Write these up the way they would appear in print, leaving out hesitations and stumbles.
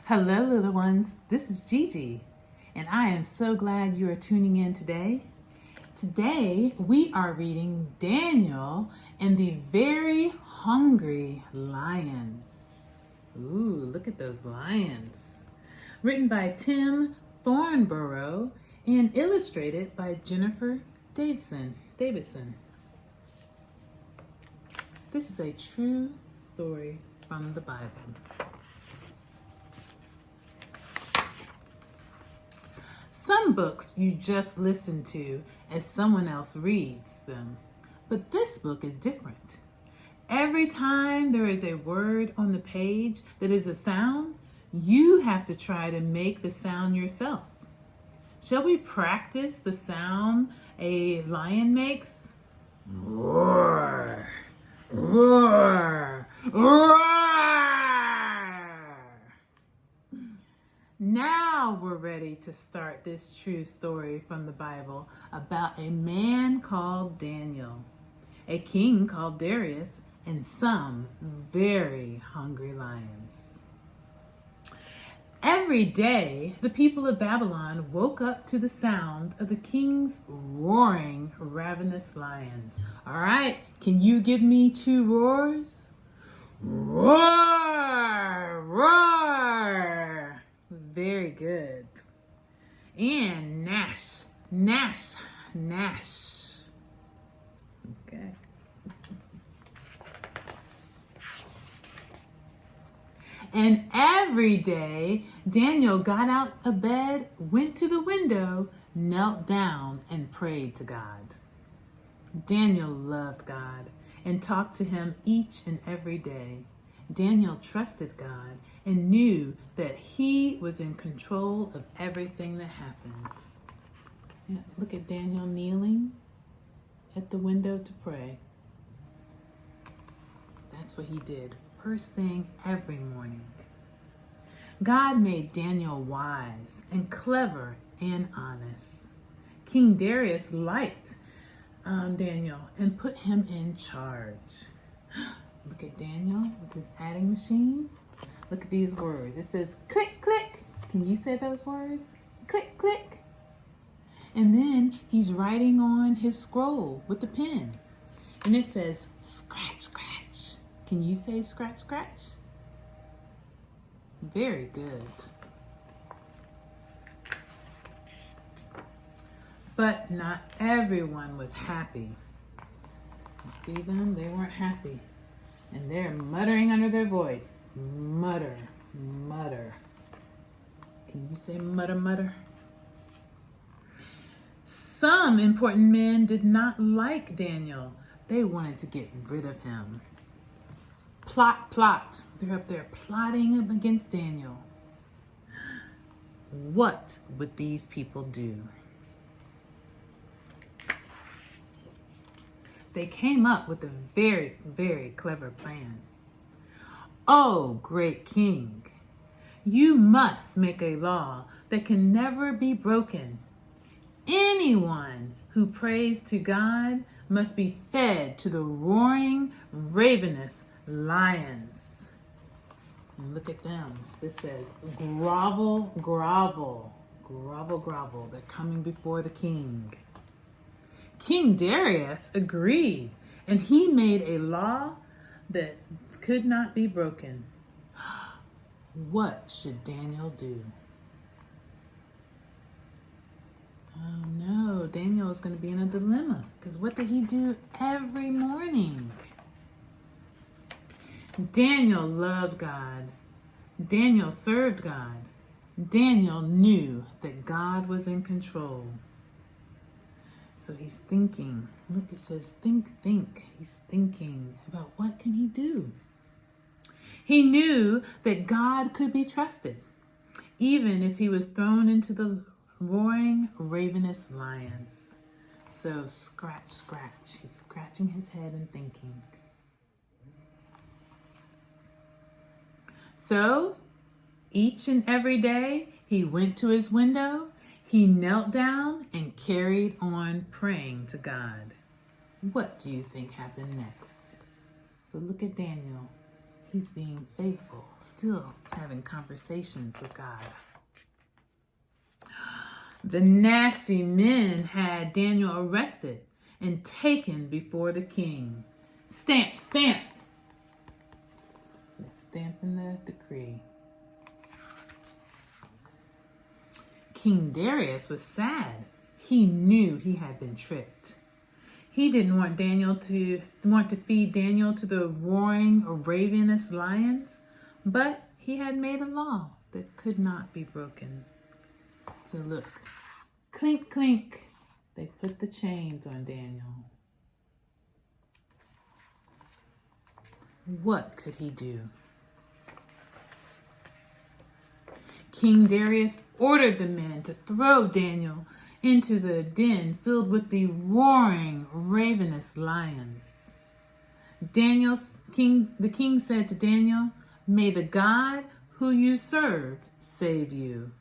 Hello, little ones. This is Gigi, and I am so glad you are tuning in today. Today, we are reading Daniel and the Very Hungry Lions. Ooh, look at those lions. Written by Tim Thornborough and illustrated by Jennifer Davidson. This is a true story from the Bible. Some books you just listen to as someone else reads them, but this book is different. Every time there is a word on the page that is a sound, you have to try to make the sound yourself. Shall we practice the sound a lion makes? Roar, roar, roar. Now we're ready to start this true story from the Bible about a man called Daniel, a king called Darius, and some very hungry lions. Every day, the people of Babylon woke up to the sound of the king's roaring, ravenous lions. All right, can you give me two roars? Roar, roar. Very good. And gnash, gnash, gnash. Okay. And every day, Daniel got out of bed, went to the window, knelt down, and prayed to God. Daniel loved God and talked to him each and every day. Daniel trusted God and knew that he was in control of everything that happened. Yeah, look at Daniel kneeling at the window to pray. That's what he did first thing every morning. God made Daniel wise and clever and honest. King Darius liked Daniel and put him in charge. Look at Daniel with his adding machine. Look at these words. It says click, click. Can you say those words? Click, click. And then he's writing on his scroll with the pen. And it says scratch, scratch. Can you say scratch, scratch? Very good. But not everyone was happy. You see them? They weren't happy. And they're muttering under their voice. Mutter, mutter. Can you say mutter, mutter? Some important men did not like Daniel. They wanted to get rid of him. Plot, plot. They're up there plotting against Daniel. What would these people do? They came up with a very, very clever plan. Oh, great king, you must make a law that can never be broken. Anyone who prays to God must be fed to the roaring, ravenous lions. And look at them. This says, grovel, grovel, grovel, grovel. They're coming before the king. King Darius agreed, and he made a law that could not be broken. What should Daniel do? Oh no, Daniel is going to be in a dilemma, because what did he do every morning? Daniel loved God. Daniel served God. Daniel knew that God was in control. So he's thinking. Look, it says think, think. He's thinking about what can he do. He knew that God could be trusted, even if he was thrown into the roaring, ravenous lions. So scratch, scratch. He's scratching his head and thinking. So each and every day he went to his window, he knelt down and carried on praying to God. What do you think happened next? So look at Daniel. He's being faithful, still having conversations with God. The nasty men had Daniel arrested and taken before the king. Stamp, stamp. Stamping the decree. King Darius was sad. He knew he had been tricked. He didn't want to feed Daniel to the roaring, ravenous lions, but he had made a law that could not be broken. So look, clink, clink, they put the chains on Daniel. What could he do? King Darius ordered the men to throw Daniel into the den filled with the roaring, ravenous lions. The king said to Daniel, "May the God who you serve save you."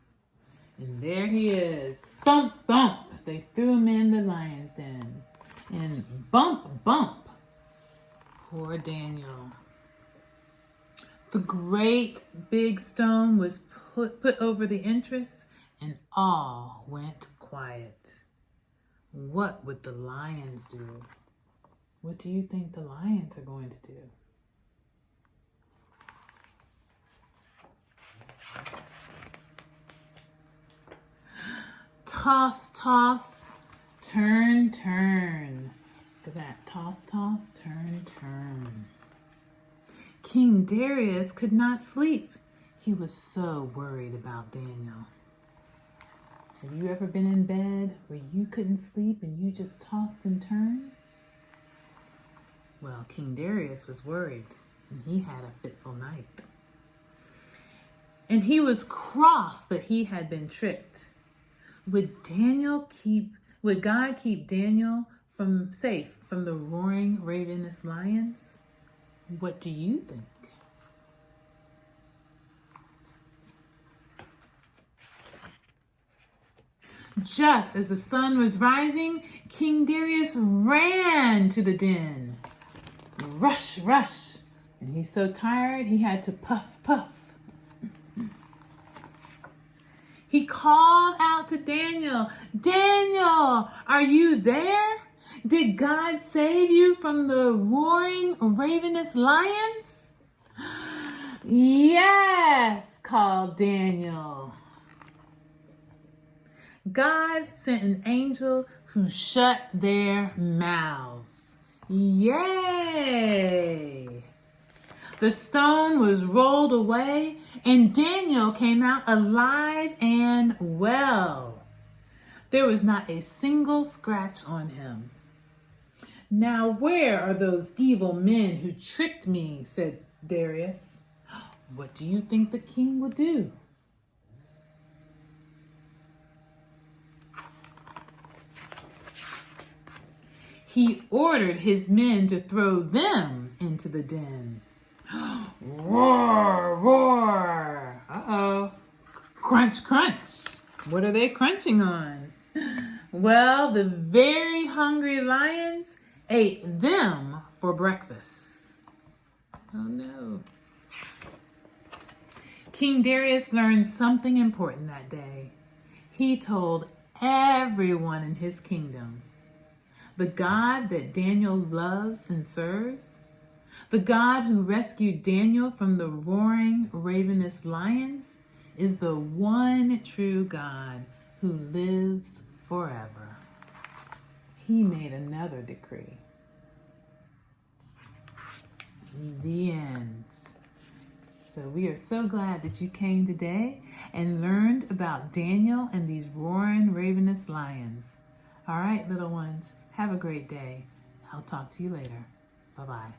And there he is. Thump, thump. They threw him in the lion's den. And bump, bump. Poor Daniel. The great big stone was put over the entrance, and all went quiet. What would the lions do? What do you think the lions are going to do? Toss, toss, turn, turn. Look at that. Toss, toss, turn, turn. King Darius could not sleep. He was so worried about Daniel. Have you ever been in bed where you couldn't sleep and you just tossed and turned? Well, King Darius was worried, and he had a fitful night. And he was cross that he had been tricked. Would God keep Daniel safe from the roaring, ravenous lions? What do you think? Just as the sun was rising, King Darius ran to the den. Rush, rush. And he's so tired, he had to puff, puff. He called out to Daniel, "Daniel, are you there? Did God save you from the roaring, ravenous lions?" "Yes," called Daniel. God sent an angel who shut their mouths. Yay! The stone was rolled away, and Daniel came out alive and well. There was not a single scratch on him. "Now where are those evil men who tricked me?" said Darius. What do you think the king would do? He ordered his men to throw them into the den. Roar, roar. Uh-oh. Crunch, crunch. What are they crunching on? Well, the very hungry lions ate them for breakfast. Oh no. King Darius learned something important that day. He told everyone in his kingdom, the God that Daniel loves and serves, the God who rescued Daniel from the roaring, ravenous lions, is the one true God who lives forever. He made another decree. The end. So we are so glad that you came today and learned about Daniel and these roaring, ravenous lions. All right, little ones, have a great day. I'll talk to you later. Bye-bye.